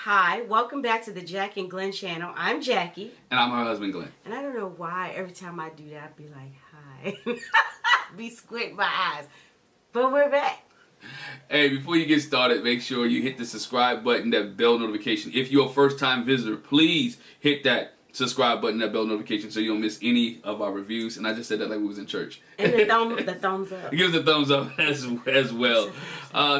Hi, welcome back to the Jackie and Glenn channel. I'm Jackie. And I'm her husband, Glenn. And I don't know why every time I do that, I'd be like, hi. Be squinting my eyes. But we're back. Hey, before you get started, make sure you hit the subscribe button, that bell notification. If you're a first-time visitor, please hit that subscribe button, that bell notification, so you don't miss any of our reviews. And I just said that like we was in church. And the thumbs up. Give us a thumbs up as well.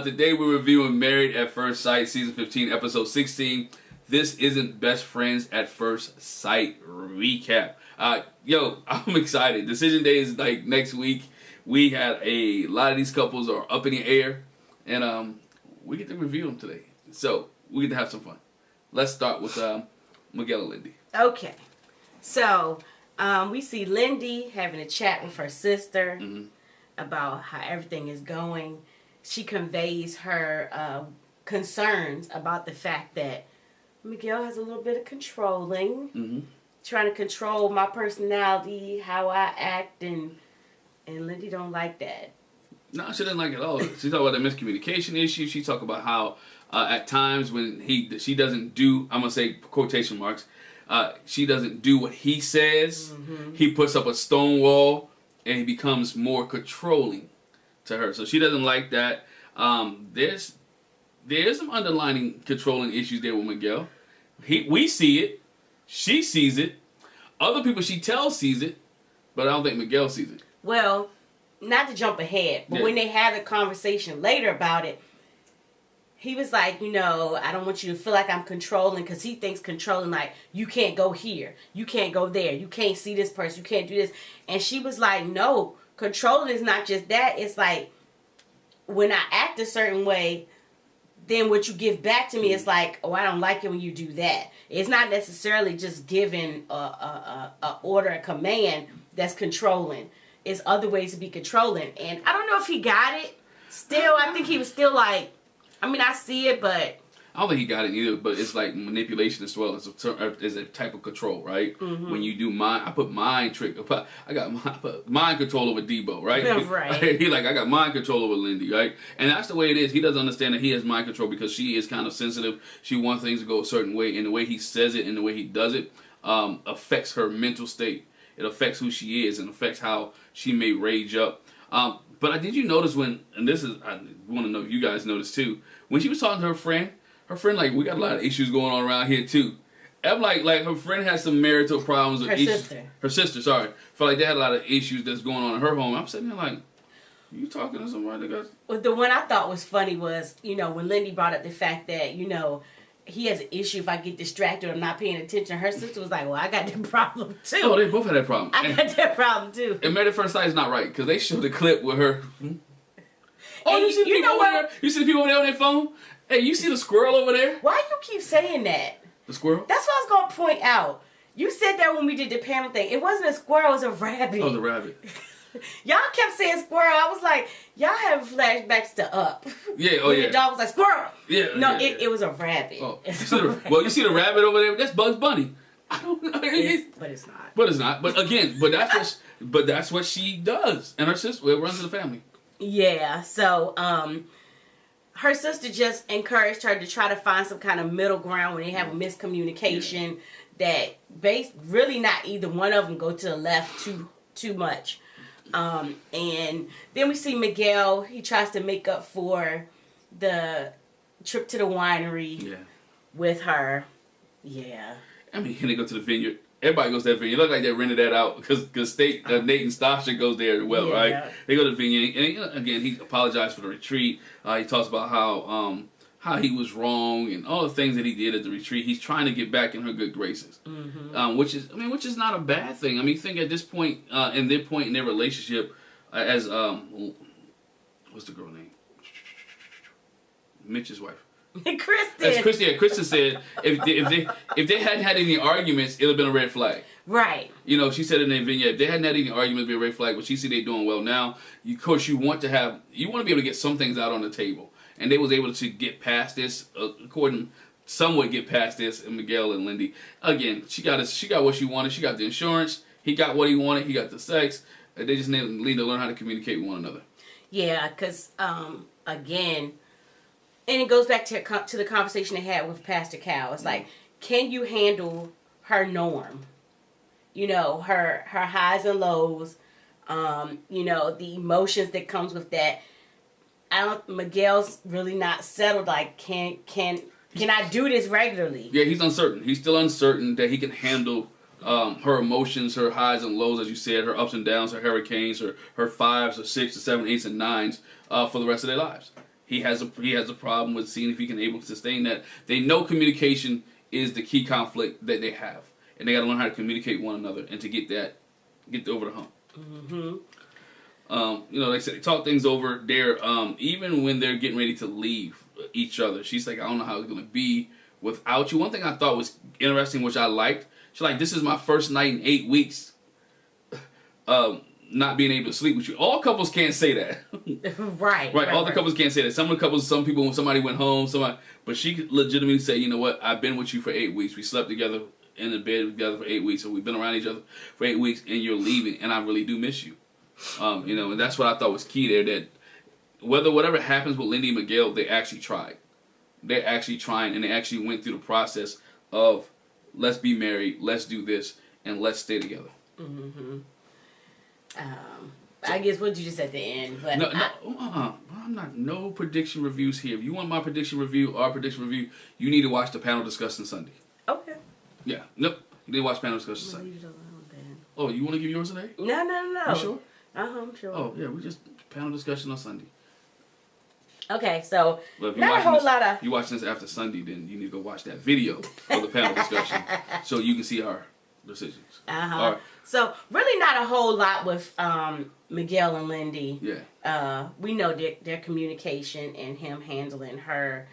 Today we're reviewing Married at First Sight, Season 15, Episode 16. This isn't Best Friends at First Sight recap. Yo, I'm excited. Decision day is like next week. We had a lot of these couples are up in the air, and we get to review them today. So we get to have some fun. Let's start with Miguel and Lindy. Okay, so we see Lindy having a chat with her sister about how everything is going. She conveys her concerns about the fact that Miguel has a little bit of controlling, trying to control my personality, how I act, and Lindy don't like that. No, she didn't like it at all. She talked about the miscommunication issue. She talked about how at times when she doesn't do, I'm going to say quotation marks, she doesn't do what he says. He puts up a stone wall and he becomes more controlling to her. So she doesn't like that. There's some underlying controlling issues there with Miguel. We see it. She sees it. Other people she tells sees it. But I don't think Miguel sees it. Well, not to jump ahead, but when they had a conversation later about it, he was like, you know, I don't want you to feel like I'm controlling, because he thinks controlling like, you can't go here, you can't go there, you can't see this person, you can't do this. And she was like, no, controlling is not just that. It's like, when I act a certain way, then what you give back to me is like, oh, I don't like it when you do that. It's not necessarily just giving a order, a command that's controlling. It's other ways to be controlling. And I don't know if he got it. Still, I think he was still like, I mean, I see it, but I don't think he got it either, but it's like manipulation as well as a type of control, right? When you do I put mind control over Debo, right? Right. He like, I got mind control over Lindy, right? And that's the way it is. He doesn't understand that he has mind control because she is kind of sensitive. She wants things to go a certain way, and the way he says it and the way he does it affects her mental state. It affects who she is and affects how she may rage up. But did you notice when, and this is, I want to know if you guys noticed too, when she was talking to her friend, like, we got a lot of issues going on around here too. I'm like her friend has some marital problems. Her sister, sorry. Felt like they had a lot of issues that's going on in her home. I'm sitting there like, you talking to somebody that got... Well, the one I thought was funny was, you know, when Lindy brought up the fact that, you know, he has an issue if I get distracted or I'm not paying attention. Her sister was like, well, I got that problem too. Oh, they both had that problem. I got that problem too. And Married at First Sight is not right, because they showed the clip with her. Oh, you see the people over there? You see the people over there on their phone? Hey, you see the squirrel over there? Why you keep saying that? The squirrel? That's what I was going to point out. You said that when we did the panel thing. It wasn't a squirrel, it was a rabbit. Oh, the rabbit. Y'all kept saying squirrel. I was like, y'all have flashbacks to Up. Yeah, oh when yeah. The dog was like, squirrel. Yeah. No, yeah, it was a rabbit. Oh. You see the rabbit over there? That's Bugs Bunny. I don't know. But it's not. But it's not. But again, that's what she does. And her sister, it runs in the family. Yeah, so her sister just encouraged her to try to find some kind of middle ground when they have a miscommunication that really not either one of them go to the left too much. And then we see Miguel. He tries to make up for the trip to the winery with her. Yeah. I mean, they go to the vineyard. Everybody goes to that vineyard. It look like they rented that out because Nate and Stacia goes there as well, right? They go to the vineyard, and again, he apologized for the retreat. He talks about how he was wrong and all the things that he did at the retreat. He's trying to get back in her good graces, which is not a bad thing. I mean, think at this point in their relationship, as what's the girl name? Mitch's wife. Krysten. Krysten said if they hadn't had any arguments, it would have been a red flag. Right. You know, she said in the vignette, if they hadn't had any arguments, it'd be a red flag. But she see they're doing well now. Of course, you want to be able to get some things out on the table, and they was able to get past this. Somewhat get past this. And Miguel and Lindy, again, she got what she wanted. She got the insurance. He got what he wanted. He got the sex. They just need to learn how to communicate with one another. Yeah, because again, And it goes back to the conversation they had with Pastor Cal. It's like, can you handle her norm? You know, her highs and lows. You know, the emotions that comes with that. Miguel's really not settled. Like, can I do this regularly? Yeah, he's uncertain. He's still uncertain that he can handle her emotions, her highs and lows, as you said, her ups and downs, her hurricanes, her 5s or 6s or 7, 8s and 9s for the rest of their lives. He has a problem with seeing if he can able to sustain that. They know communication is the key conflict that they have, and they got to learn how to communicate one another and to get over the hump. Mm-hmm. You know, like I said, they talk things over there. Even when they're getting ready to leave each other, she's like, I don't know how it's going to be without you. One thing I thought was interesting, which I liked, she's like, this is my first night in 8 weeks not being able to sleep with you. All couples can't say that. Right. All the couples can't say that. Some of the couples, some people, when somebody went home, but she legitimately said, you know what, I've been with you for 8 weeks. We slept together in the bed together for 8 weeks, so we've been around each other for 8 weeks, and you're leaving, and I really do miss you. You know, and that's what I thought was key there, that whatever happens with Lindy and Miguel, they actually tried. They're actually trying, and they actually went through the process of, let's be married, let's do this, and let's stay together. Mm-hmm. I guess what you just at the end, but I'm not, no prediction reviews here. If you want my prediction review, our prediction review, you need to watch the panel discussion Sunday. Okay. Yeah, nope. You need to watch panel discussion Sunday. Leave it alone, then. Oh, you want to give yours today? No. You sure? I'm sure. Oh, yeah, we just panel discussion on Sunday. Okay, so But not a whole lot of... If you're watching this after Sunday, then you need to go watch that video of the panel discussion so you can see our decisions. All right. So really not a whole lot with Miguel and Lindy. Yeah. We know their communication and him handling her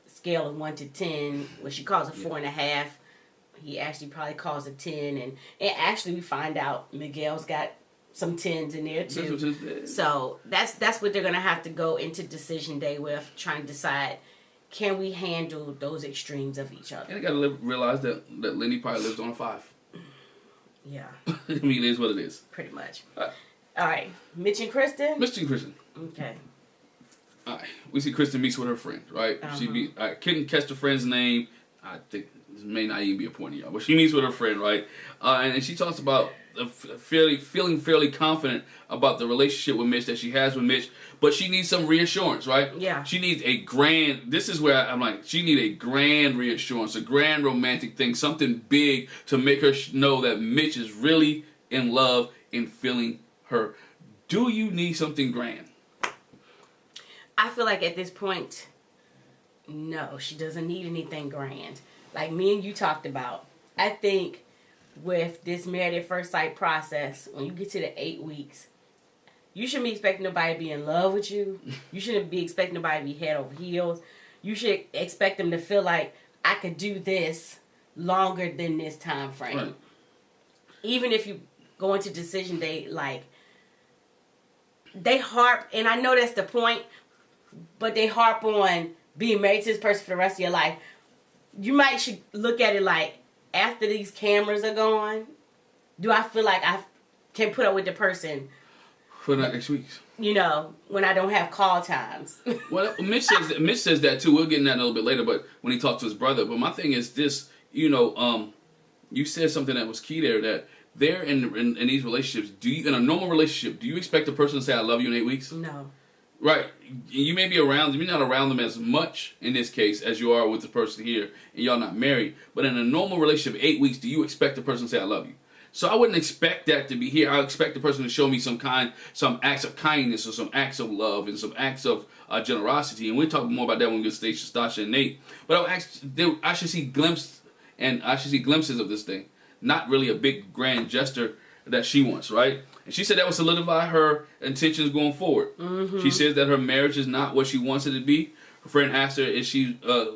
scale of 1 to 10, what she calls a 4.5. He actually probably calls a 10, and actually we find out Miguel's got some 10s in there too. So that's what they're gonna have to go into decision day with, trying to decide, can we handle those extremes of each other? And they gotta realize that Lindy probably lives on a 5. Yeah. I mean, it is what it is. Pretty much. All right. Mitch and Krysten? Mitch and Krysten. Okay. All right. We see Krysten meets with her friend, right? I couldn't catch the friend's name. I think this may not even be a point of y'all, but she meets with her friend, right? And she talks about feeling fairly confident about the relationship with Mitch that she has with Mitch, but she needs some reassurance, right? Yeah. She needs a grand, this is where I'm like, she needs a grand reassurance, a grand romantic thing, something big to make her know that Mitch is really in love and feeling her. Do you need something grand? I feel like at this point, no, she doesn't need anything grand. Like me and you talked about, I think with this married at first sight process, when you get to the 8 weeks, you shouldn't be expecting nobody to be in love with you. You shouldn't be expecting nobody to be head over heels. You should expect them to feel like, I could do this longer than this time frame. Right. Even if you go into decision day, like, they harp, and I know that's the point, but they harp on being married to this person for the rest of your life. You should look at it like, after these cameras are gone, do I feel like I can put up with the person for the next weeks? You know, when I don't have call times. Well, Mitch says that too. We'll get into that a little bit later, but when he talked to his brother. But my thing is this, you know, you said something that was key there, that they're in these relationships. In a normal relationship, do you expect the person to say I love you in 8 weeks? No. Right. You may be around them. You're not around them as much in this case as you are with the person here, and y'all not married. But in a normal relationship, 8 weeks, do you expect the person to say I love you? So I wouldn't expect that to be here. I expect the person to show me some acts of kindness or some acts of love and some acts of generosity. And we'll talk more about that when we get to Stacia and Nate. But I should see glimpses of this thing. Not really a big grand gesture that she wants, right? And she said that would solidify her intentions going forward. Mm-hmm. She says that her marriage is not what she wants it to be. Her friend asked her,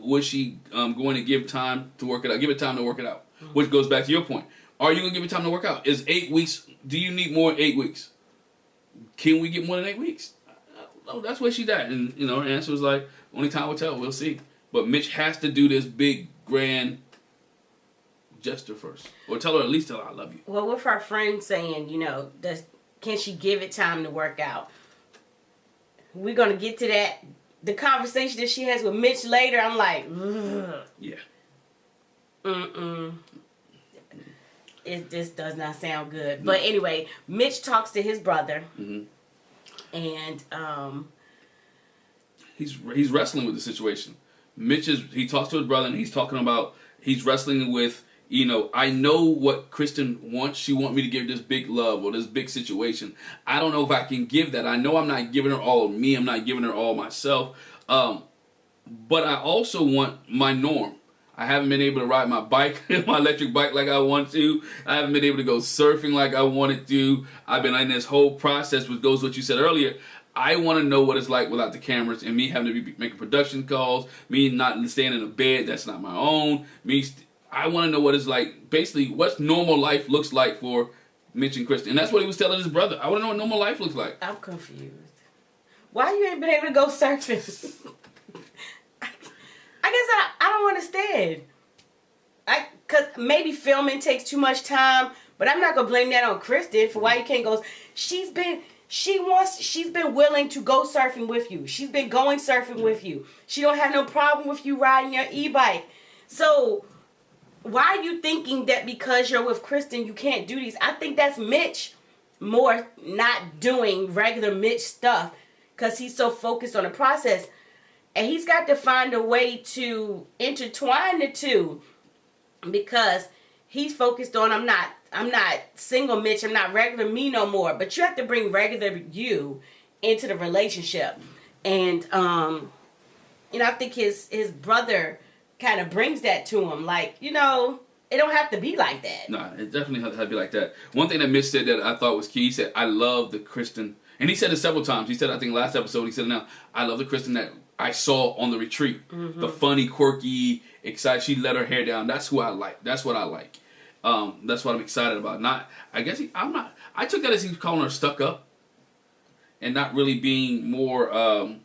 was she going to give time to work it out? Give it time to work it out. Mm-hmm. Which goes back to your point. Are you going to give it time to work out? Is 8 weeks, do you need more than 8 weeks? Can we get more than 8 weeks? No, that's where she's at. And, you know, her answer was like, only time will tell. We'll see. But Mitch has to do this big, grand gesture first, or at least tell her I love you. Well, with her friend saying, you know, can she give it time to work out? We're gonna get to that the conversation that she has with Mitch later, I'm like, ugh. Yeah. This does not sound good. But anyway, Mitch talks to his brother, and he's wrestling with the situation. He talks to his brother, and he's talking about he's wrestling with, you know, I know what Krysten wants. She wants me to give this big love or this big situation. I don't know if I can give that. I know I'm not giving her all of me. I'm not giving her all myself. But I also want my norm. I haven't been able to ride my bike, my electric bike like I want to. I haven't been able to go surfing like I wanted to. I've been in this whole process, which goes what you said earlier. I want to know what it's like without the cameras and me having to be making production calls, me not staying in a bed that's not my own. I want to know what it's like, basically, what normal life looks like for Mitch and Krysten. And that's what he was telling his brother. I want to know what normal life looks like. I'm confused. Why you ain't been able to go surfing? I guess I don't understand. Cause maybe filming takes too much time, but I'm not gonna blame that on Krysten for why you can't go. She's been willing to go surfing with you. She's been going surfing with you. She don't have no problem with you riding your e-bike. So why are you thinking that because you're with Krysten you can't do these? I think that's Mitch more not doing regular Mitch stuff because he's so focused on the process. And he's got to find a way to intertwine the two because he's focused on I'm not single Mitch, I'm not regular me no more. But you have to bring regular you into the relationship. And I think his brother kind of brings that to him. Like, you know, it don't have to be like that. Nah, it definitely has to be like that. One thing that Mitch said that I thought was key, he said, I love the Krysten. And he said it several times. He said, I think last episode, he said, now, I love the Krysten that I saw on the retreat. The funny, quirky, excited. She let her hair down. That's who I like. That's what I like. That's what I'm excited about. I took that as he was calling her stuck up and not really being more,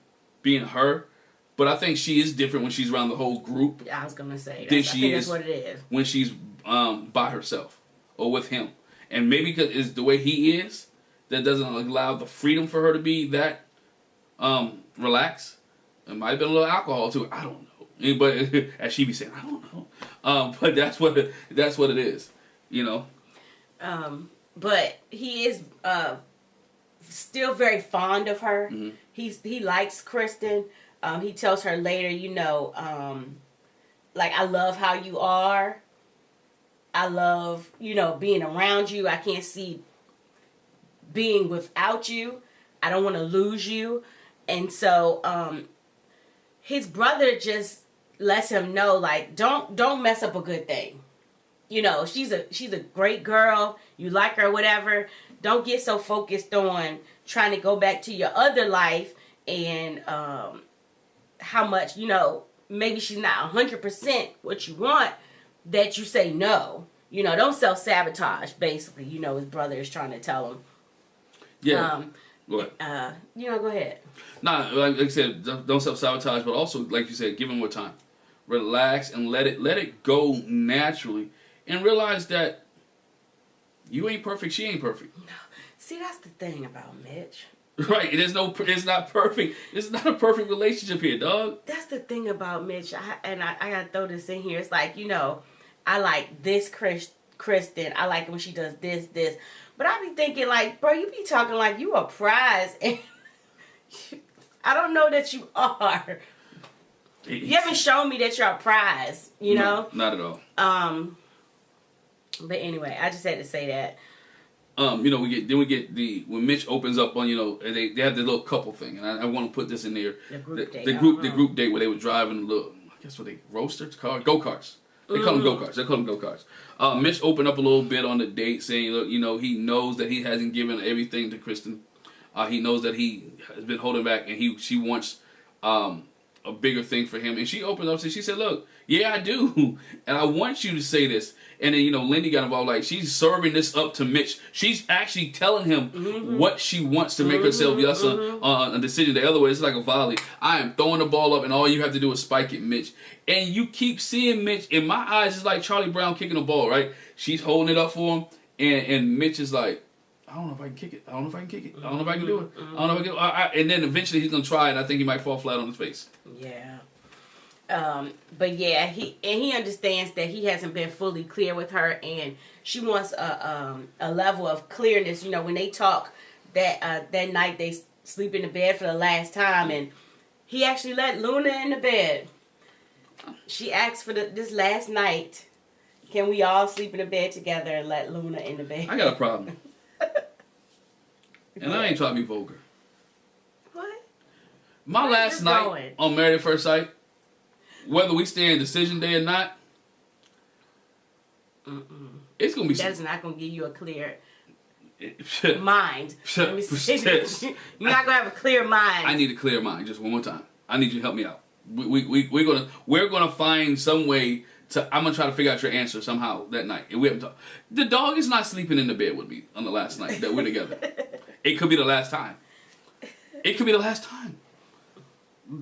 being her. But I think she is different when she's around the whole group. Yeah, I was going to say. Than she is what it is. When she's by herself or with him. And maybe because it's the way he is that doesn't allow the freedom for her to be that relaxed. It might have been a little alcohol too. I don't know. But as she be saying, I don't know. But that's what it is, you know. But he is still very fond of her. He likes Krysten. He tells her later, you know, like, I love how you are. I love, you know, being around you. I can't see being without you. I don't want to lose you. And so his brother just lets him know, like, don't mess up a good thing. You know, she's a great girl. You like her, whatever. Don't get so focused on trying to go back to your other life and how much, you know, maybe she's not 100% what you want, that you say no. You know, don't self-sabotage, basically. You know, his brother is trying to tell him. Yeah. Go ahead. You know, go ahead. Nah, like I said, don't self-sabotage, but also, like you said, give him more time. Relax and let it go naturally. And realize that you ain't perfect, she ain't perfect. No. See, that's the thing about Mitch. Right, it's not perfect. It's not a perfect relationship here, dog. That's the thing about Mitch, I gotta throw this in here. It's like, you know, I like this Krysten. I like it when she does this. But I be thinking, like, bro, you be talking like you a prize, and I don't know that you are. You haven't shown me that you're a prize, you know? Not at all. But anyway, I just had to say that. You know, we get when Mitch opens up on, you know, they have the little couple thing, and I want to put this in there. The group date. The group date where they were driving a little, I guess what they roasters car go-karts. They call them go-karts. Mitch opened up a little bit on the date, saying, look, you know, he knows that he hasn't given everything to Krysten. He knows that he has been holding back, and she wants a bigger thing for him. And she opened up and she said, look, yeah, I do. And I want you to say this. And then, you know, Lindy got involved. Like, she's serving this up to Mitch. She's actually telling him what she wants to make herself on a decision. The other way, it's like a volley. I am throwing the ball up, and all you have to do is spike it, Mitch. And you keep seeing Mitch. In my eyes, it's like Charlie Brown kicking a ball, right? She's holding it up for him, and Mitch is like, I don't know if I can kick it. I don't know if I can kick it. I don't know if I can do it. I don't know if I can. And then eventually he's gonna try, and I think he might fall flat on his face. Yeah. But yeah, he understands that he hasn't been fully clear with her, and she wants a level of clearness. You know, when they talk that night, they sleep in the bed for the last time, and he actually let Luna in the bed. She asked for this last night. Can we all sleep in the bed together and let Luna in the bed? I got a problem. And I ain't trying to be vulgar. What? My last night on Married at First Sight, whether we stay in decision day or not, it's going to be... That's not going to give you a clear mind. Let me say this. You're not going to have a clear mind. I need a clear mind. Just one more time. I need you to help me out. We're gonna find some way to. I'm gonna try to figure out your answer somehow that night. And we haven't talked. The dog is not sleeping in the bed with me on the last night that we're together. It could be the last time. It could be the last time.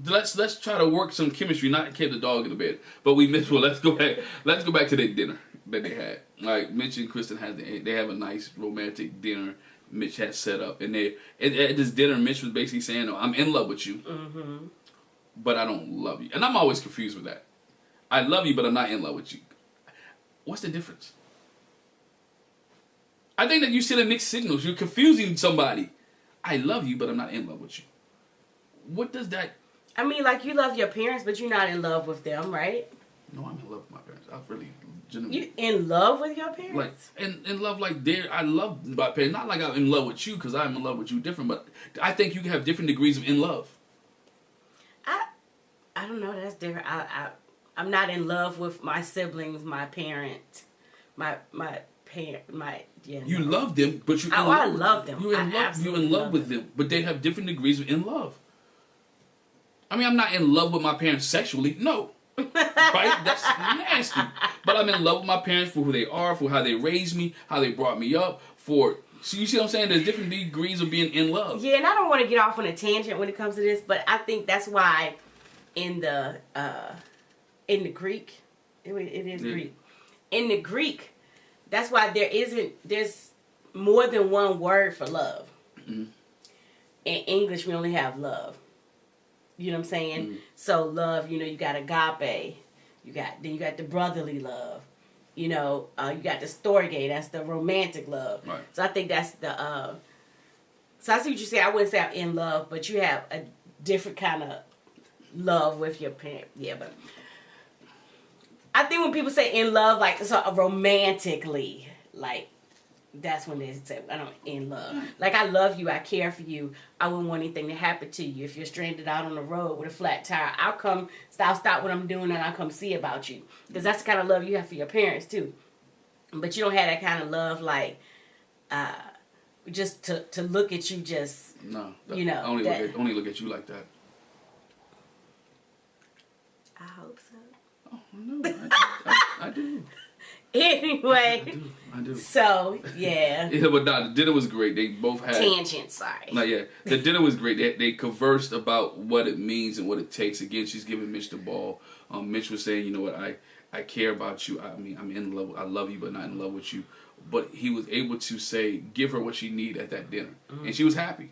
Let's try to work some chemistry. Not keep the dog in the bed, but we missed. Well, let's go back. Let's go back to that dinner that they had. Like Mitch and Krysten they have a nice romantic dinner. Mitch had set up, and at this dinner, Mitch was basically saying, "Oh, I'm in love with you." Mm-hmm. But I don't love you. And I'm always confused with that. I love you, but I'm not in love with you. What's the difference? I think that you send mixed signals. You're confusing somebody. I love you, but I'm not in love with you. What does that... I mean, like, you love your parents, but you're not in love with them, right? No, I'm in love with my parents. I really... genuinely... You in love with your parents? Like, in love, like, I love my parents. Not like I'm in love with you, because I'm in love with you different, but I think you can have different degrees of in love. I don't know. That's different. I'm not in love with my siblings, my parents, my parent, yeah. You love them, but you. I love them. You're in love with them, but they have different degrees of in love. I mean, I'm not in love with my parents sexually. No, right? That's nasty. But I'm in love with my parents for who they are, for how they raised me, how they brought me up. So you see what I'm saying? There's different degrees of being in love. Yeah, and I don't want to get off on a tangent when it comes to this, but I think that's why. In the Greek, it is Greek. In the Greek, that's why there's more than one word for love. Mm-hmm. In English, we only have love. You know what I'm saying? Mm-hmm. So love, you got agape, you got the brotherly love. You got the storge, that's the romantic love. Right. So I think that's the. So I see what you say. I wouldn't say I'm in love, but you have a different kind of love with your parent. Yeah, but I think when people say in love, like romantically, like that's when they say I'm in love. Like I love you, I care for you, I wouldn't want anything to happen to you. If you're stranded out on the road with a flat tire, I'll stop what I'm doing and I'll come see about you. Because that's the kind of love you have for your parents too. But you don't have that kind of love like just to look at you just only look at you like that. I hope so. Oh, no, I do. Anyway. I do. So, yeah. Yeah, but the dinner was great. They both had... Tangent, sorry. The dinner was great. They conversed about what it means and what it takes. Again, she's giving Mitch the ball. Mitch was saying, you know what, I care about you. I mean, I'm in love. I love you, but not in love with you. But he was able to say, give her what she needed at that dinner. Mm-hmm. And she was happy.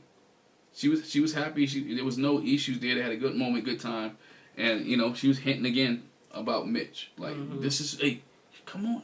She was happy. There was no issues there. They had a good moment, good time. And, she was hinting again about Mitch. Like, This is, hey, come on.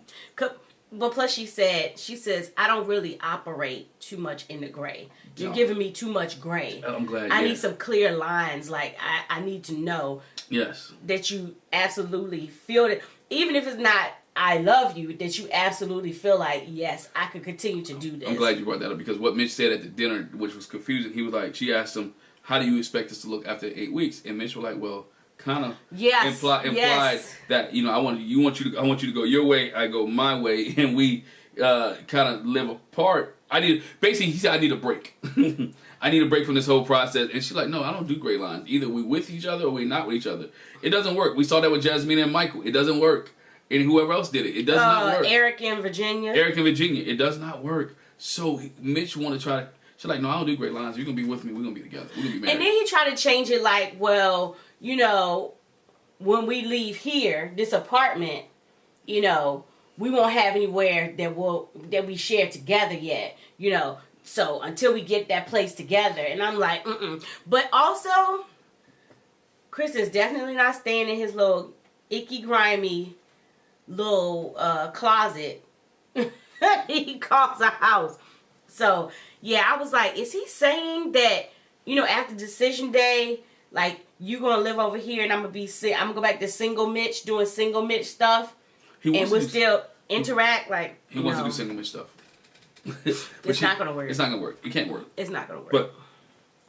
But plus she says, I don't really operate too much in the gray. You're giving me too much gray. I'm glad. I need some clear lines. Like, I need to know that you absolutely feel it. Even if it's not, I love you, that you absolutely feel like, yes, I could continue to do this. I'm glad you brought that up because what Mitch said at the dinner, which was confusing, he was like, she asked him, how do you expect us to look after 8 weeks? And Mitch was like, well, kind of implied that I want you to go your way, I go my way, and we kind of live apart. He said I need a break. I need a break from this whole process. And she's like, no, I don't do gray lines. Either we with each other or we not with each other. It doesn't work. We saw that with Jasmine and Michael. It doesn't work. And whoever else did it, it does not work. Eric in Virginia, it does not work. So Mitch wanted to try to. She's like, no, I don't do great lines. You're going to be with me. We're going to be together. We're going to be married. And then he tried to change it like, well, when we leave here, this apartment, we won't have anywhere that we share together yet. So until we get that place together, and I'm like, But also, Krysten's definitely not staying in his little icky, grimy little closet. He calls a house. So yeah, I was like, is he saying that, after decision day, like, you gonna live over here and I'm gonna go back to single Mitch doing single Mitch stuff, and we'll still interact? Like, he wants to do single Mitch stuff. It's not gonna work. It's not gonna work. It can't work. It's not gonna work. But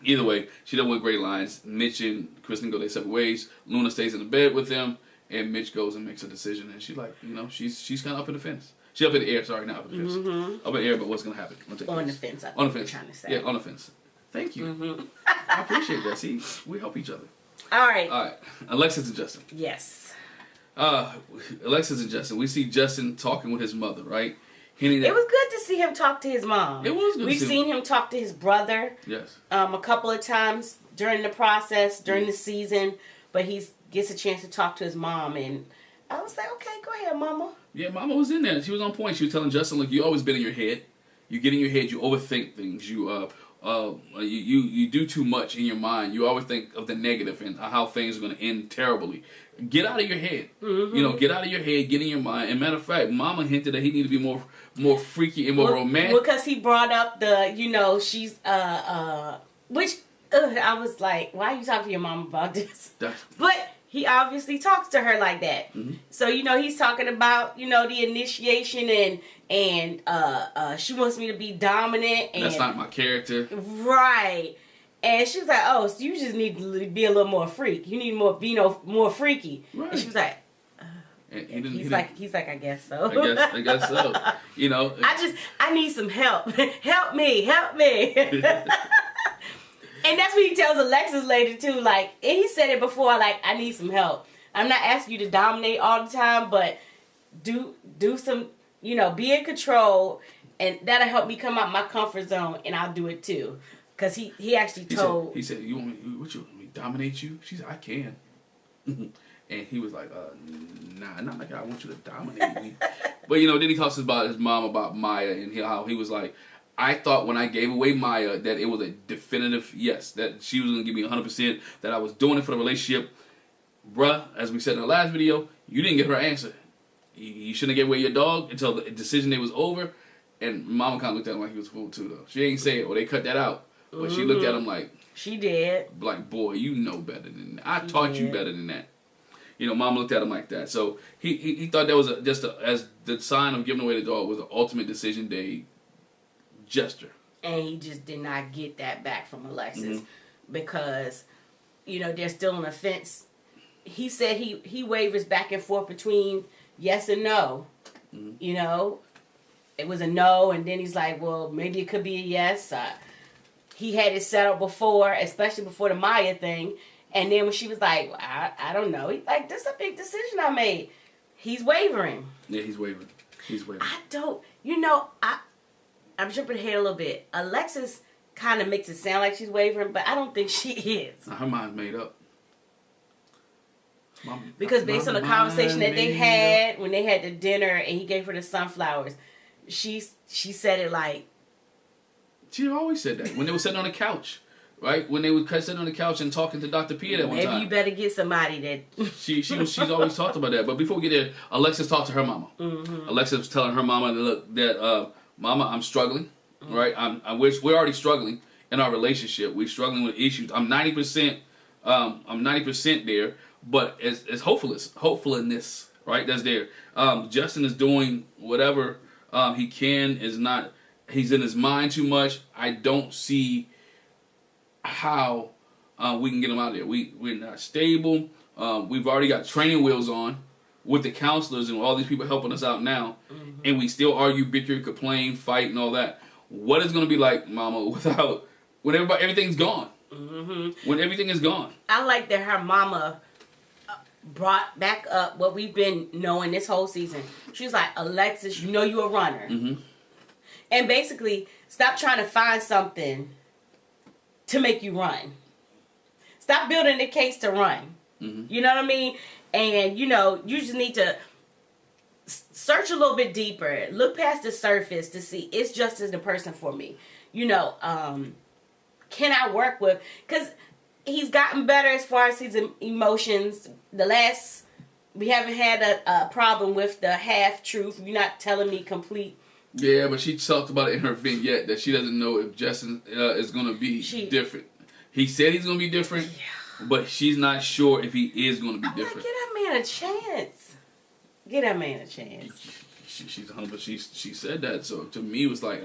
either way, she done with great lines. Mitch and Krysten go their separate ways. Luna stays in the bed with them, and Mitch goes and makes a decision. And she's like, she's kind of up in the fence. She's up in the air. Sorry, not up in the fence. Up in the air, but what's gonna happen? On the fence. On the fence. Trying to say. Yeah, on the fence. Thank you. I appreciate that. See, we help each other. All right. Alexis and Justin. Yes. Alexis and Justin. We see Justin talking with his mother, right? It was good to see him talk to his mom. It was good. We've seen him talk to his brother. Yes. A couple of times during the process, during the season, but he gets a chance to talk to his mom, and I was like, okay, go ahead, Mama. Yeah, Mama was in there. She was on point. She was telling Justin, look, you always been in your head. You get in your head. You overthink things. You do too much in your mind. You always think of the negative and how things are going to end terribly. Get out of your head. Get out of your head. Get in your mind. And matter of fact, Mama hinted that he needed to be more freaky and more romantic. Because he brought up the, she's which I was like, why are you talking to your mom about this? But he obviously talks to her like that. So he's talking about the initiation and she wants me to be dominant. And that's not my character. Right. And she was like, oh, so you just need to be a little more freak. You need more freaky. Right. And she was like, he's like, I guess so. I guess so. I need some help. Help me. And that's what he tells Alexis later too. Like, and he said it before, like, I need some help. I'm not asking you to dominate all the time, but do some, be in control, and that'll help me come out my comfort zone, and I'll do it too. Because he actually told... He said, you want me to dominate you? She said, I can. And he was like, nah, not like I want you to dominate me. But, then he talks about his mom, about Maya, and how he was like, I thought when I gave away Maya that it was a definitive yes, that she was going to give me 100%, that I was doing it for the relationship. Bruh, as we said in the last video, you didn't get her answer. You shouldn't have gave away your dog until the decision day was over. And Mama kind of looked at him like he was a fool too, though. She ain't say it, or they cut that out. But she looked at him like... She did. Like, boy, you know better than that. I taught you better than that. Mama looked at him like that. So he thought that was as the sign of giving away the dog was an ultimate decision day gesture. And he just did not get that back from Alexis because, they're still on the fence. He said he wavers back and forth between yes and no. It was a no, and then he's like, well, maybe it could be a yes. He had it set up before, especially before the Maya thing. And then when she was like, well, I don't know. He's like, this is a big decision I made. He's wavering. Yeah, he's wavering. I'm jumping ahead a little bit. Alexis kind of makes it sound like she's wavering, but I don't think she is. Her mind's made up. Because based on the conversation that they had when they had the dinner and he gave her the sunflowers, she said it like... She always said that. When they were sitting on the couch, right? When they were sitting on the couch and talking to Dr. P that one time. Maybe you better get somebody that... She's always talked about that. But before we get there, Alexis talked to her mama. Alexis was telling her mama, look, that... Mama, I'm struggling, right? We're already struggling in our relationship. We're struggling with issues. I'm 90%. I'm 90% there, but it's hopefulness, right? That's there. Justin is doing whatever he can. He's in his mind too much. I don't see how we can get him out of there. We're not stable. We've already got training wheels on with the counselors and all these people helping us out now, and we still argue, bicker, complain, fight, and all that. What is going to be like, Mama, when everything's gone? When everything is gone. I like that her mama brought back up what we've been knowing this whole season. She was like, Alexis, you're a runner. And basically, stop trying to find something to make you run. Stop building the case to run. You know what I mean? And, you just need to search a little bit deeper. Look past the surface to see, is Justin the person for me? you know, can I work with? Because he's gotten better as far as his emotions. We haven't had a problem with the half truth. You're not telling me complete. Yeah, but she talked about it in her vignette that she doesn't know if Justin is going to be different. He said he's going to be different, but she's not sure if he is going to be different. Like, get that man a chance. Get that man a chance. She's humble. She said that. So to me, it was like,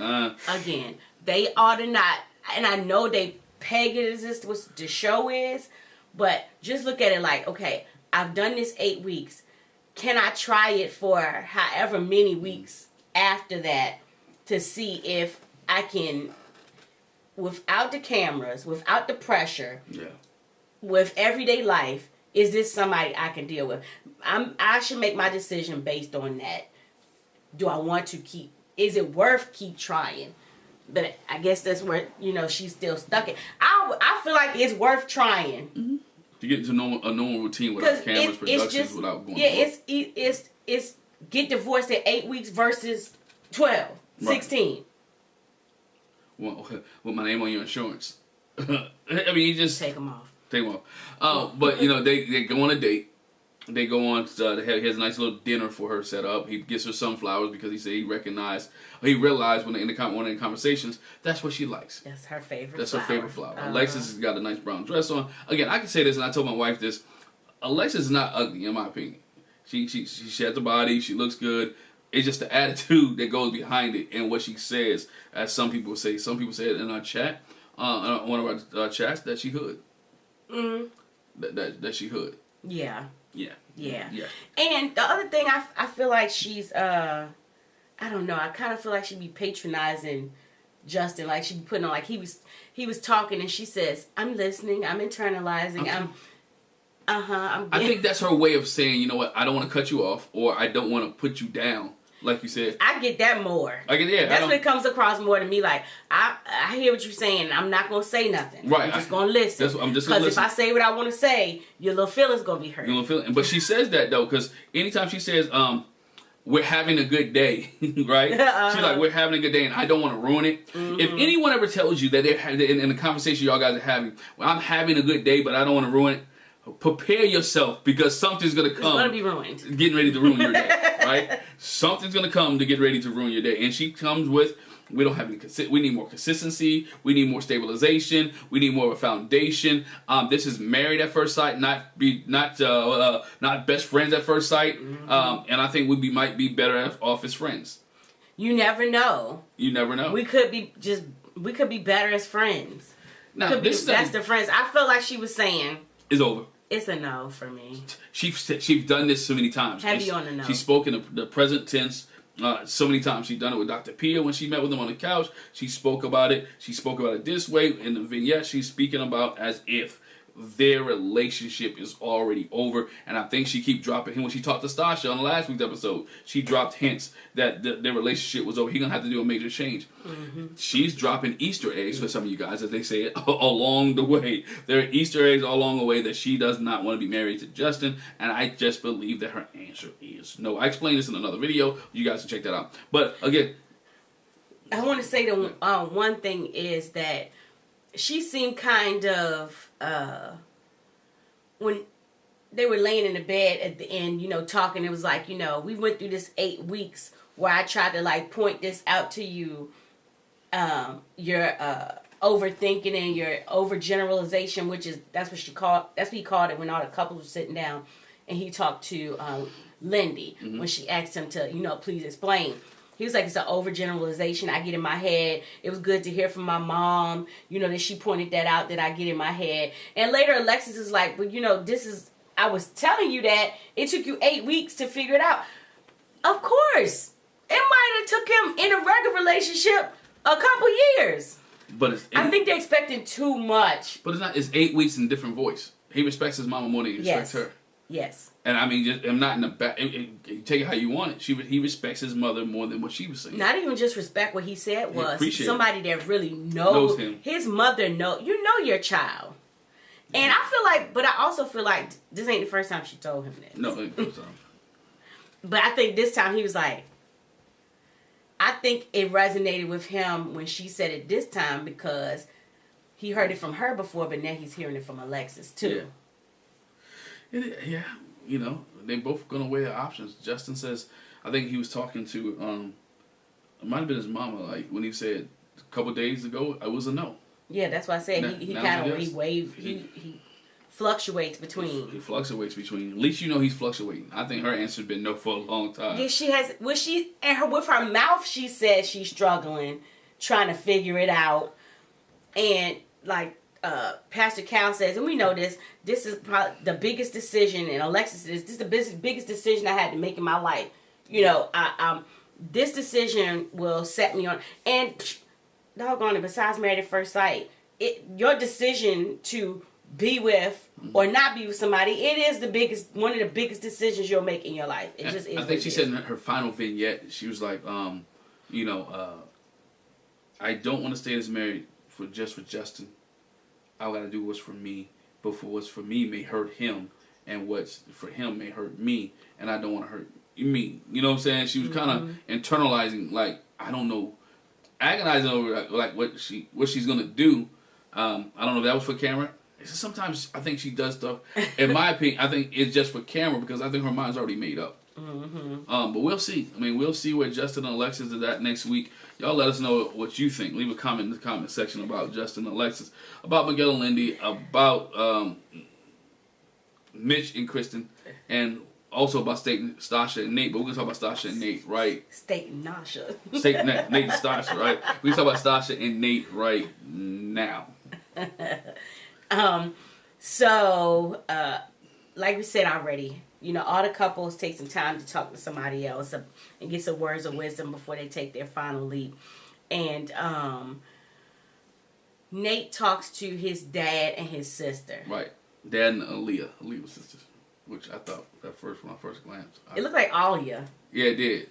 Again, they ought to not, and I know they peg it as this what the show is, but just look at it like, okay, I've done this 8 weeks. Can I try it for however many weeks after that to see if I can, without the cameras, without the pressure, with everyday life, is this somebody I can deal with? I should make my decision based on that. Do I want to keep? Is it worth keep trying? But I guess that's where, you know, she's still stuck in. I feel like it's worth trying. Mm-hmm. To get into a normal routine without cameras, productions, without going to work. It's get divorced in 8 weeks versus 12, 16. Well, with my name on your insurance. I mean, you just... Take them off. Take them off. But, you know, they go on a date. They go on, he has a nice little dinner for her set up. He gives her sunflowers because he said he realized when in one of the conversations, that's what she likes. That's her favorite That's flower. her favorite flower. Alexis has got a nice brown dress on. Again, I can say this, and I told my wife this. Alexis is not ugly, in my opinion. She has the body. She looks good. It's just the attitude that goes behind it and what she says, as some people say. Some people say it in our chat, one of our chats, that she hood. That she hood. Yeah. Yeah. And the other thing, I feel like she's, I don't know, I kind of feel like she'd be patronizing Justin. Like she'd be putting on, like he was talking and she says, I'm listening, I'm internalizing, okay. I'm I think that's her way of saying, you know what, I don't want to cut you off, or I don't want to put you down. Like you said, I get that more. That's what it comes across more to me. Like I hear what you're saying. I'm not gonna say nothing. Right. I'm just gonna listen. I'm just gonna listen. Because if I say what I want to say, your little feelings gonna be hurt. Your little feeling. But she says that though, because anytime she says, "We're having a good day," right? She's like, "We're having a good day," and I don't want to ruin it. Mm-hmm. If anyone ever tells you that they're in the conversation y'all guys are having, well, I'm having a good day, but I don't want to ruin it. Prepare yourself, because something's gonna come. It's gonna be ruined. Getting ready to ruin your day, right? Something's gonna come to get ready to ruin your day, and she comes with, we don't have any. We need more consistency. We need more stabilization. We need more of a foundation. This is married at first sight, not best friends at first sight. Mm-hmm. And I think we might be better off as friends. You never know. You never know. We could be better as friends. Now, that's the friends. I feel like she was saying it's over. It's a no for me. She's done this so many times. Heavy on the no. She's spoken the present tense so many times. She's done it with Dr. Pia when she met with him on the couch. She spoke about it. She spoke about it this way. In the vignette, she's speaking about as if their relationship is already over. And I think she keep dropping him. When she talked to Stacia on the last week's episode, she dropped hints that their relationship was over. He's going to have to do a major change. Mm-hmm. She's dropping Easter eggs for some of you guys, as they say it, along the way. There are Easter eggs all along the way that she does not want to be married to Justin. And I just believe that her answer is no. I explained this in another video. You guys can check that out. But again, I want to say the one thing is that she seemed kind of, when they were laying in the bed at the end, you know, talking, it was like, you know, we went through this 8 weeks where I tried to like point this out to you, your overthinking and your overgeneralization, that's what he called it when all the couples were sitting down and he talked to Lindy when she asked him to, you know, please explain. He was like, it's an overgeneralization I get in my head. It was good to hear from my mom, you know, that she pointed that out that I get in my head. And later Alexis is like, but you know, I was telling you that it took you 8 weeks to figure it out. Of course. It might have took him in a regular relationship a couple years. But I think they're expecting too much. But it's not. It's 8 weeks in different voice. He respects his mama more than he respects her. Yes. And I mean, I'm not in the back. Take it how you want it. He respects his mother more than what she was saying. Not even just respect. What he said was somebody that really knows him. His mother you know your child. And I feel like, but I also feel like this ain't the first time she told him this. No, it ain't the first time. But I think this time he was like, I think it resonated with him when she said it this time because he heard it from her before, but now he's hearing it from Alexis too. Yeah, you know, they both gonna weigh their options. Justin says, I think he was talking to, it might have been his mama, like when he said a couple days ago, it was a no. Yeah, that's why I said he kind of he fluctuates between. He fluctuates between. At least you know he's fluctuating. I think her answer has been no for a long time. Yeah, she has. With her mouth, she says she's struggling, trying to figure it out, and like Pastor Cal says, and we know this. This is probably the biggest decision, and Alexis says this is the biggest decision I had to make in my life. You know, this decision will set me on. And doggone it, besides Married at First Sight, your decision to be with or not be with somebody, it is one of the biggest decisions you'll make in your life. It just is. I think she said in her final vignette, she was like, you know, I don't want to stay as married for Justin. I gotta do what's for me, but for what's for me may hurt him, and what's for him may hurt me, and I don't want to hurt me. You know what I'm saying? She was kind of internalizing, like, I don't know, agonizing over like what she's gonna do. I don't know if that was for camera. Sometimes I think she does stuff. In my opinion, I think it's just for camera because I think her mind's already made up. But we'll see. I mean, we'll see where Justin and Alexis is at next week. Y'all let us know what you think. Leave a comment in the comment section about Justin and Alexis, about Miguel and Lindy, about Mitch and Krysten, and also about Stacia and Nate. But we're gonna talk about Stacia and Nate, right? Nate and Stacia, right? We're gonna talk about Stacia and Nate right now. So, like we said already, you know, all the couples take some time to talk to somebody else and get some words of wisdom before they take their final leap. And Nate talks to his dad and his sister. Right. Dad and Aaliyah was sisters, which I thought when I first glanced. It looked like Alia. Yeah, it did.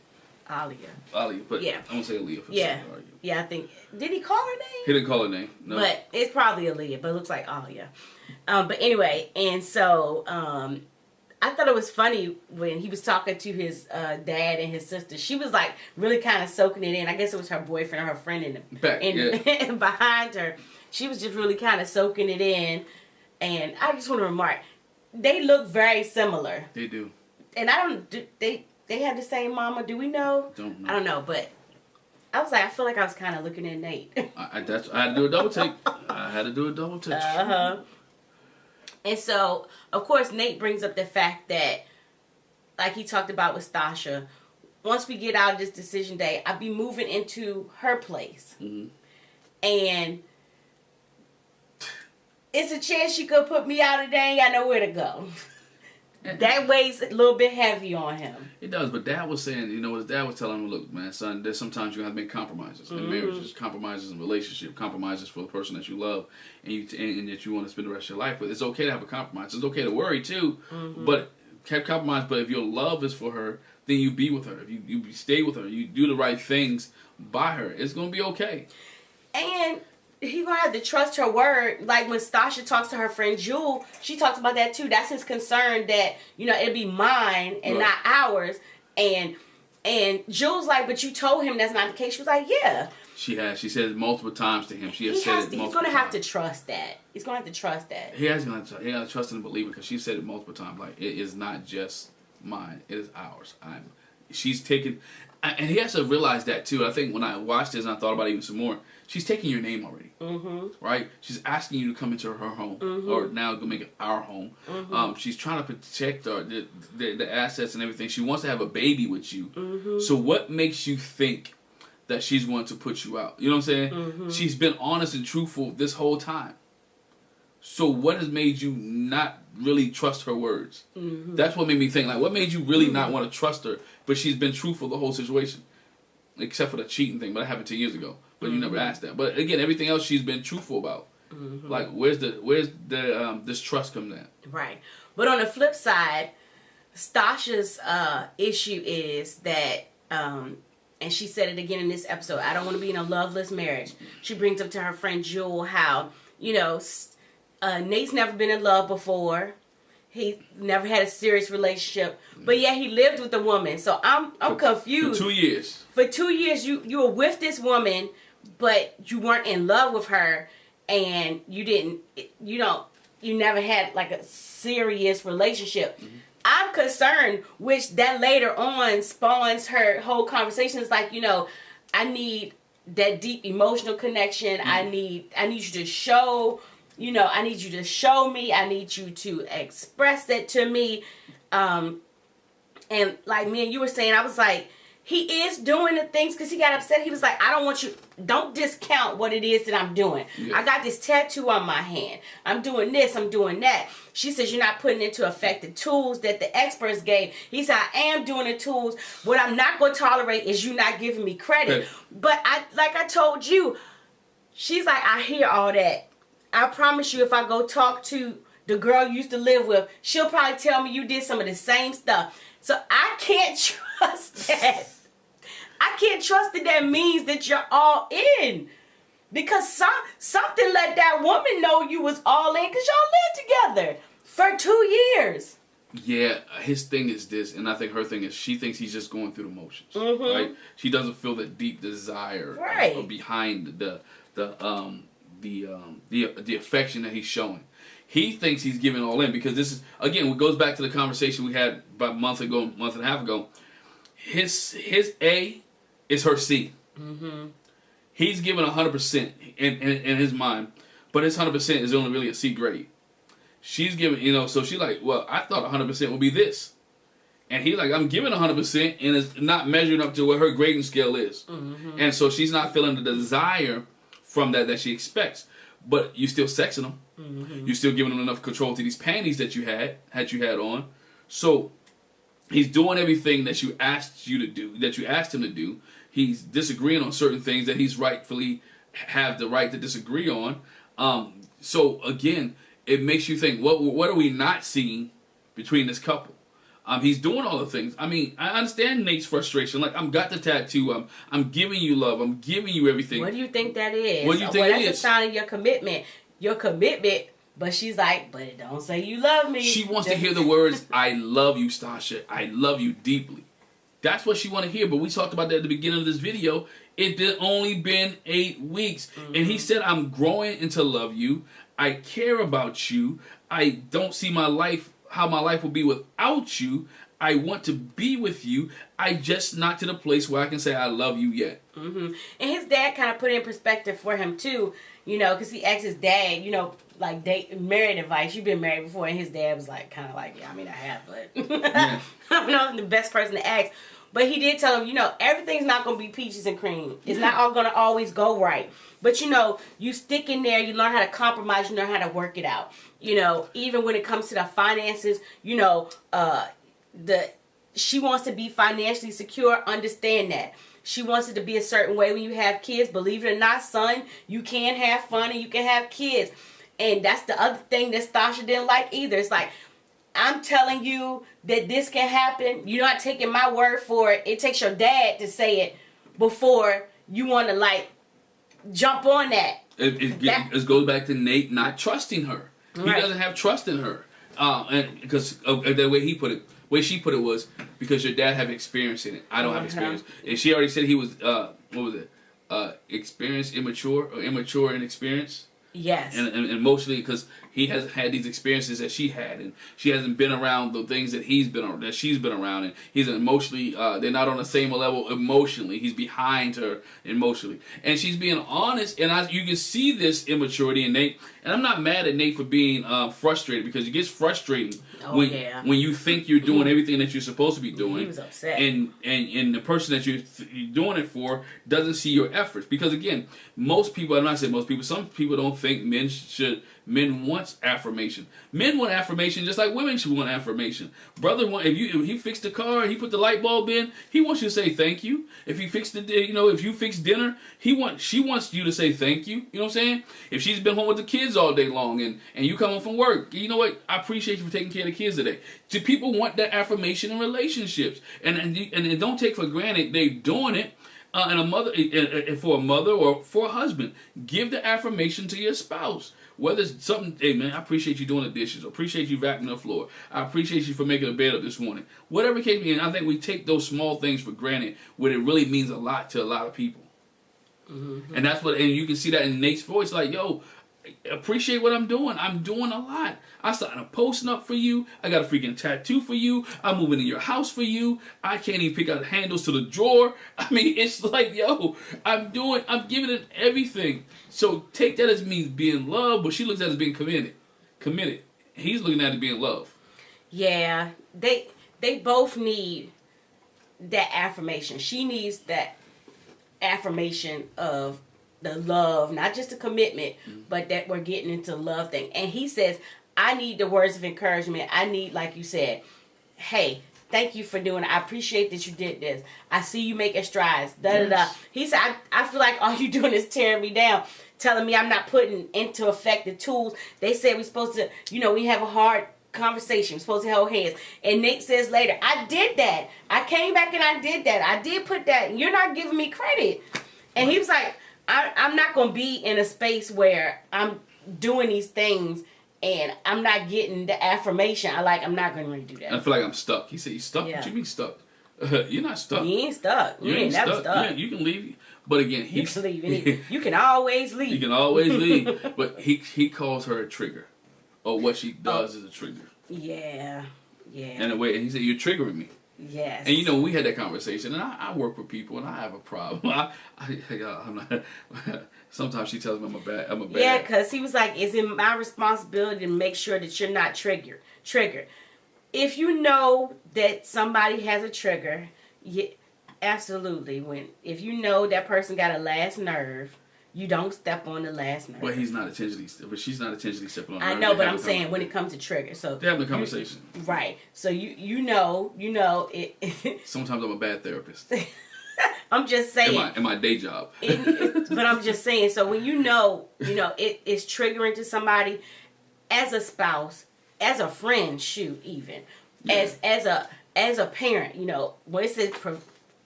Alia, but yeah. I'm gonna say Aaliyah for yeah. sure. Yeah, I think. Did he call her name? He didn't call her name. No. But it's probably Aaliyah, but it looks like Alia. But anyway, and so I thought it was funny when he was talking to his dad and his sister. She was like really kind of soaking it in. I guess it was her boyfriend or her friend in behind her. She was just really kind of soaking it in. And I just want to remark, they look very similar. They do. And they have the same mama. Do we know? Don't know. I don't know, but I was like, I feel like I was kind of looking at Nate. I had to do a double take. And so, of course, Nate brings up the fact that, like he talked about with Stacia, once we get out of this decision day, I'll be moving into her place. Mm-hmm. And it's a chance she could put me out and they ain't got nowhere to go. That weighs a little bit heavy on him. It does, but Dad was saying, you know, his dad was telling him, look, man, son, there's sometimes you have to make compromises in marriages, compromises in relationship, compromises for the person that you love and that you want to spend the rest of your life with. It's okay to have a compromise. It's okay to worry too, but compromise. But if your love is for her, then you be with her. If you stay with her, you do the right things by her, it's gonna be okay. And he gonna have to trust her word. Like when Stacia talks to her friend Jewel, she talks about that too. That's his concern, that, you know, it'd be mine and not ours. And Jewel's like, but you told him that's not the case. She was like, yeah. She said it multiple times to him. He's gonna have to trust that. He's gonna have to trust that. He gotta trust and believe it, because she said it multiple times. Like, it is not just mine, it is ours. She's taking, and he has to realize that too. I think when I watched this and I thought about it even some more, she's taking your name already, right? She's asking you to come into her home, or now go make it our home. She's trying to protect the assets and everything. She wants to have a baby with you. So what makes you think that she's going to put you out? You know what I'm saying? She's been honest and truthful this whole time. So what has made you not really trust her words? That's what made me think, like, what made you really not want to trust her? But she's been truthful the whole situation, except for the cheating thing, but that happened 10 years ago. But you never asked that. But again, everything else she's been truthful about. Like, where's the this trust come in? Right. But on the flip side, Stacia's issue is that, and she said it again in this episode, I don't want to be in a loveless marriage. She brings up to her friend Jewel how, you know, Nate's never been in love before. He never had a serious relationship, but yeah, he lived with a woman. So I'm confused. For 2 years. For 2 years, you were with this woman, but you weren't in love with her, and you never had like a serious relationship. Mm-hmm. I'm concerned, which that later on spawns her whole conversation. It's like, I need that deep emotional connection. Mm-hmm. I need you to show. I need you to show me. I need you to express it to me. And like me and you were saying, I was like, he is doing the things because he got upset. He was like, don't discount what it is that I'm doing. Yeah. I got this tattoo on my hand. I'm doing this, I'm doing that. She says, you're not putting into effect the tools that the experts gave. He said, I am doing the tools. What I'm not going to tolerate is you not giving me credit. Okay. But like I told you, she's like, I hear all that. I promise you, if I go talk to the girl you used to live with, she'll probably tell me you did some of the same stuff. So I can't trust that. I can't trust that means that you're all in. Because something let that woman know you was all in because y'all lived together for 2 years. Yeah, his thing is this, and I think her thing is she thinks he's just going through the motions. Mm-hmm. Right? She doesn't feel that deep desire behind the affection that he's showing. He thinks he's giving all in because this is, again, it goes back to the conversation we had about a month and a half ago. His A is her C. Mm-hmm. He's giving 100% in his mind, but his 100% is only really a C grade. She's giving, so she's like, well, I thought 100% would be this. And he's like, I'm giving 100% and it's not measuring up to what her grading scale is. Mm-hmm. And so she's not feeling the desire from that she expects. But you still sexing them. Mm-hmm. You still giving them enough control to these panties that you had on. So he's doing everything that you asked him to do. He's disagreeing on certain things that he's rightfully have the right to disagree on. So again, it makes you think, what are we not seeing between this couple? He's doing all the things. I mean, I understand Nate's frustration. Like, I've got the tattoo. I'm giving you love. I'm giving you everything. What do you think that is? What do you think it is? That's a sign of your commitment. Your commitment. But she's like, but it don't say you love me. She wants to hear the words, I love you, Stacia. I love you deeply. That's what she want to hear. But we talked about that at the beginning of this video. It had only been 8 weeks. Mm-hmm. And he said, I'm growing into love you. I care about you. I don't see how my life will be without you. I want to be with you. I just not to the place where I can say I love you yet. Mm-hmm. And his dad kind of put it in perspective for him too, because he asked his dad, like married advice. You've been married before, and his dad was like, kind of like, yeah, I mean, I have, but yeah. I don't know if I'm the best person to ask. But he did tell him, everything's not going to be peaches and cream. It's not all going to always go right. But, you stick in there, you learn how to compromise, you learn how to work it out. Even when it comes to the finances, she wants to be financially secure, understand that. She wants it to be a certain way when you have kids. Believe it or not, son, you can have fun and you can have kids. And that's the other thing that Stacia didn't like either. It's like, I'm telling you that this can happen. You're not taking my word for it. It takes your dad to say it before you want to, jump on that. It goes back to Nate not trusting her. Right. He doesn't have trust in her. And because the way he put it, way she put it was, because your dad have experience in it. I don't have experience. And she already said he was, immature in experience. Yes. And emotionally, because he has had these experiences that she had, and she hasn't been around the things that she's been around, and he's emotionally, they're not on the same level emotionally. He's behind her emotionally, and she's being honest, and you can see this immaturity in Nate. And I'm not mad at Nate for being frustrated, because it gets frustrating when you think you're doing everything that you're supposed to be doing. He was upset, and the person that you're doing it for doesn't see your efforts, because again, most people, I'm not saying most people, some people don't think men want affirmation. Men want affirmation just like women should want affirmation. Brother, if he fixed the car, he put the light bulb in, he wants you to say thank you. If he fixed if you fix dinner, she wants you to say thank you. You know what I'm saying? If she's been home with the kids all day long and you come home from work, you know what? I appreciate you for taking care of the kids today. So people want that affirmation in relationships, and don't take for granted they're doing it. And for a mother or for a husband, give the affirmation to your spouse. Whether it's something, hey man, I appreciate you doing the dishes. I appreciate you vacuuming the floor. I appreciate you for making the bed up this morning. Whatever it came in, I think we take those small things for granted when it really means a lot to a lot of people. Mm-hmm. And that's what, and you can see that in Nate's voice, like, yo, appreciate what I'm doing. I'm doing a lot. I started a posting up for you. I got a freaking tattoo for you. I'm moving in your house for you. I can't even pick out the handles to the drawer. I mean, it's like, yo, I'm giving it everything. So take that as me being love, but she looks at it as being committed. He's looking at it being love. Yeah, they both need that affirmation. She needs that affirmation of the love, not just the commitment, but that we're getting into the love thing. And he says, I need the words of encouragement. I need, like you said, hey, thank you for doing it. I appreciate that you did this. I see you making strides. Da-da-da. He said, I feel like all you doing is tearing me down, telling me I'm not putting into effect the tools. They said we're supposed to, we have a hard conversation. We're supposed to hold hands. And Nate says later, I did that. I came back and I did that. I did put that. And you're not giving me credit. And he was like, I'm not going to be in a space where I'm doing these things and I'm not getting the affirmation. I'm not going to really do that. I feel like I'm stuck. He said, you stuck? Yeah. What you mean stuck? You're not stuck. You ain't stuck. You ain't never stuck. Yeah, you can leave. But again, you can leave. You can always leave. You can always leave. But he calls her a trigger. Or what she does is a trigger. Yeah. In a way, and he said, you're triggering me. Yes. And we had that conversation, and I work with people, and I have a problem. I'm not. Sometimes she tells me I'm a bad. Yeah, because he was like, "It's in my responsibility to make sure that you're not triggered. If you know that somebody has a trigger, absolutely. If you know that person got a last nerve, you don't step on the last nerve. But she's not intentionally stepping on the nerve. I know, but I'm saying when it comes to trigger. So they're having a conversation. Right. So you know it. Sometimes I'm a bad therapist. I'm just saying. In my day job. But I'm just saying, so when you know it's triggering to somebody, as a spouse, as a friend, even. Yeah. As a parent, when it says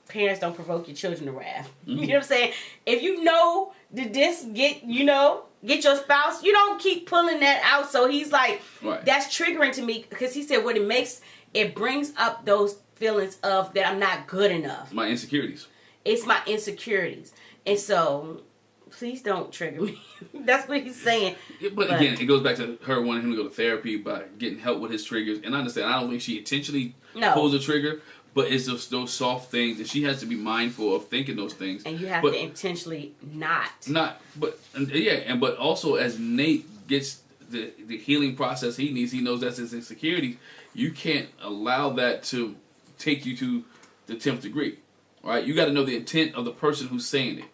parents don't provoke your children to wrath. Mm-hmm. You know what I'm saying? If you know that this get your spouse, you don't keep pulling that out. So he's like, right. That's triggering to me, because he said it brings up those feelings of that I'm not good enough. My insecurities. It's my insecurities. And so please don't trigger me. That's what he's saying. But again, it goes back to her wanting him to go to therapy by getting help with his triggers. And I understand, I don't think she intentionally pulls a trigger. But it's just those soft things, and she has to be mindful of thinking those things. And you have to intentionally not. But also as Nate gets the healing process he needs, he knows that's his insecurity. You can't allow that to take you to the 10th degree, right? You got to know the intent of the person who's saying it,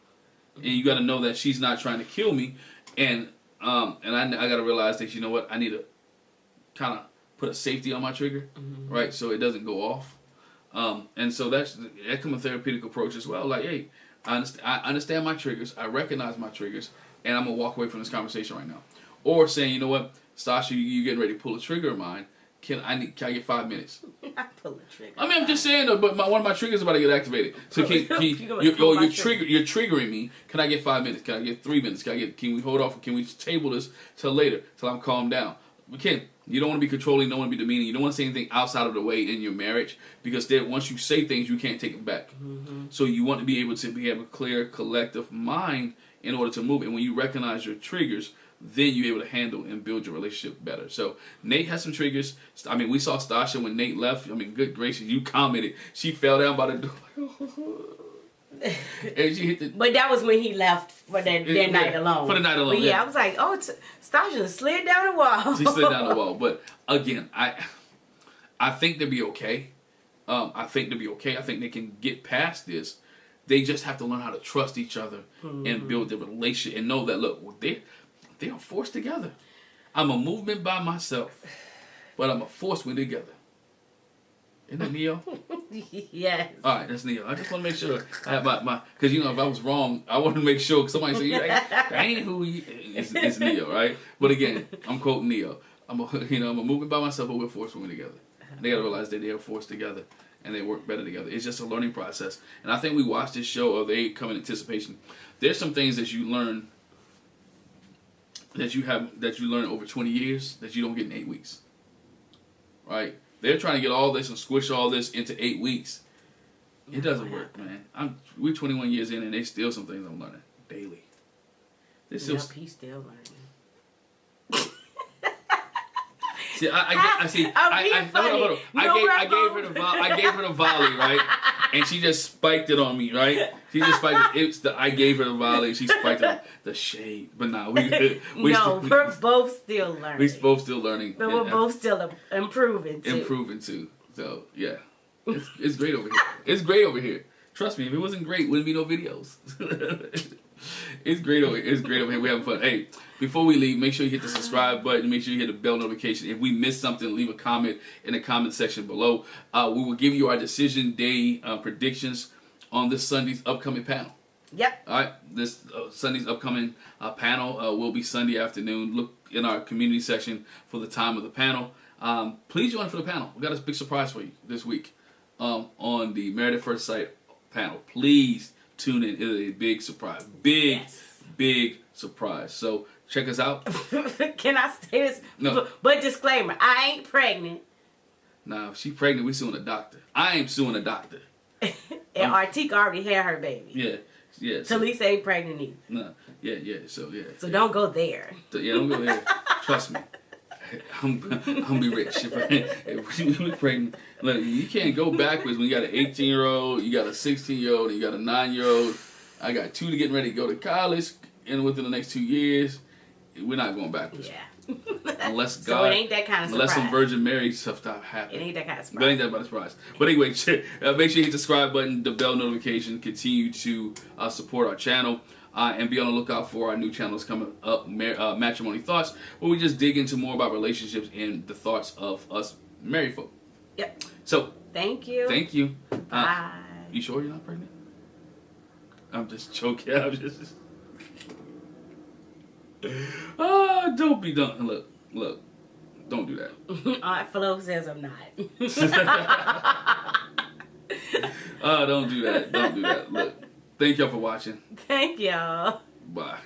and you got to know that she's not trying to kill me. And I got to realize that I need to kind of put a safety on my trigger, right, so it doesn't go off. And so that comes a therapeutic approach as well. Like, hey, I understand my triggers. I recognize my triggers, and I'm gonna walk away from this conversation right now. Or saying, you know what, Stacia, you getting ready to pull a trigger of mine? Can I get 5 minutes? I pull a trigger. I mean, I'm just saying, though, but one of my triggers is about to get activated. So you're triggering me. Can I get 5 minutes? Can I get 3 minutes? Can we hold off? Can we table this till later, till I'm calmed down? We can't. You don't want to be controlling. You don't want to be demeaning. You don't want to say anything outside of the way in your marriage, because once you say things, you can't take them back. Mm-hmm. So you want to be able to have a clear, collective mind in order to move. And when you recognize your triggers, then you're able to handle and build your relationship better. So Nate has some triggers. I mean, we saw Stacia when Nate left. I mean, good gracious, you commented. She fell down by the door. And she hit the... But that was when he left for their night alone. For the night alone. But I was like, Stacia slid down the wall. She slid down the wall. But again, I think they'll be okay. I think they can get past this. They just have to learn how to trust each other and build their relationship and know that, look, they are forced together. I'm a movement by myself, but I'm a force when together. Isn't that Neo? Yes. All right, that's Neo. I just want to make sure I have my because if I was wrong, I want to make sure somebody say that ain't who he is. It's Neo, right? But again, I'm quoting Neo. I'm a movement by myself, but we're forced when we're together. And they gotta realize that they are forced together and they work better together. It's just a learning process. And I think we watch this show, or they come in anticipation. There's some things that you learn that you learn over 20 years that you don't get in 8 weeks. Right? They're trying to get all this and squish all this into 8 weeks. It doesn't work, man. We're 21 years in, and there's still some things I'm learning daily. He's still learning. See, I gave her the volley, right? And she just spiked it on me, right? She just spiked it. I gave her the volley. She spiked it on the shade. But no, we're both still learning. We're both still learning. But we're both still improving too. Improving too. So yeah, it's great over here. It's great over here. Trust me, if it wasn't great, wouldn't be no videos. It's great over here. It's great over here. We're having fun. Hey, before we leave, make sure you hit the subscribe button. Make sure you hit the bell notification. If we missed something, leave a comment in the comment section below. We will give you our decision day predictions on this Sunday's upcoming panel. Yep. All right. This Sunday's upcoming panel will be Sunday afternoon. Look in our community section for the time of the panel. Please join for the panel. We got a big surprise for you this week on the Married at First Sight panel. Please tune in. It is a big surprise. Big surprise. So check us out. Can I say this? No. But disclaimer, I ain't pregnant. Nah, if she's pregnant, we suing a doctor. I ain't suing a doctor. And Artika already had her baby. Yeah. Talisa ain't pregnant either. Nah, yeah. So don't go there. Don't go there. Trust me. I'm gonna be rich. If we pregnant, look, you can't go backwards when you got an 18-year-old, you got a 16-year-old, and you got a 9-year-old. I got 2 to getting ready to go to college, and within the next 2 years, we're not going backwards. Yeah. Unless God, so it ain't that kind of surprise. Unless some Virgin Mary stuff stop happening. It ain't that kind of surprise. But ain't that about a surprise. But anyway, make sure you hit the subscribe button, the bell notification, continue to support our channel. And be on the lookout for our new channels coming up, Matrimony Thoughts, where we just dig into more about relationships and the thoughts of us married folk. Yep. So, thank you. Bye. You sure you're not pregnant? I'm just joking. Don't be done. Look. Don't do that. Aunt Flo says I'm not. Don't do that. Don't do that. Look. Thank y'all for watching. Thank y'all. Bye.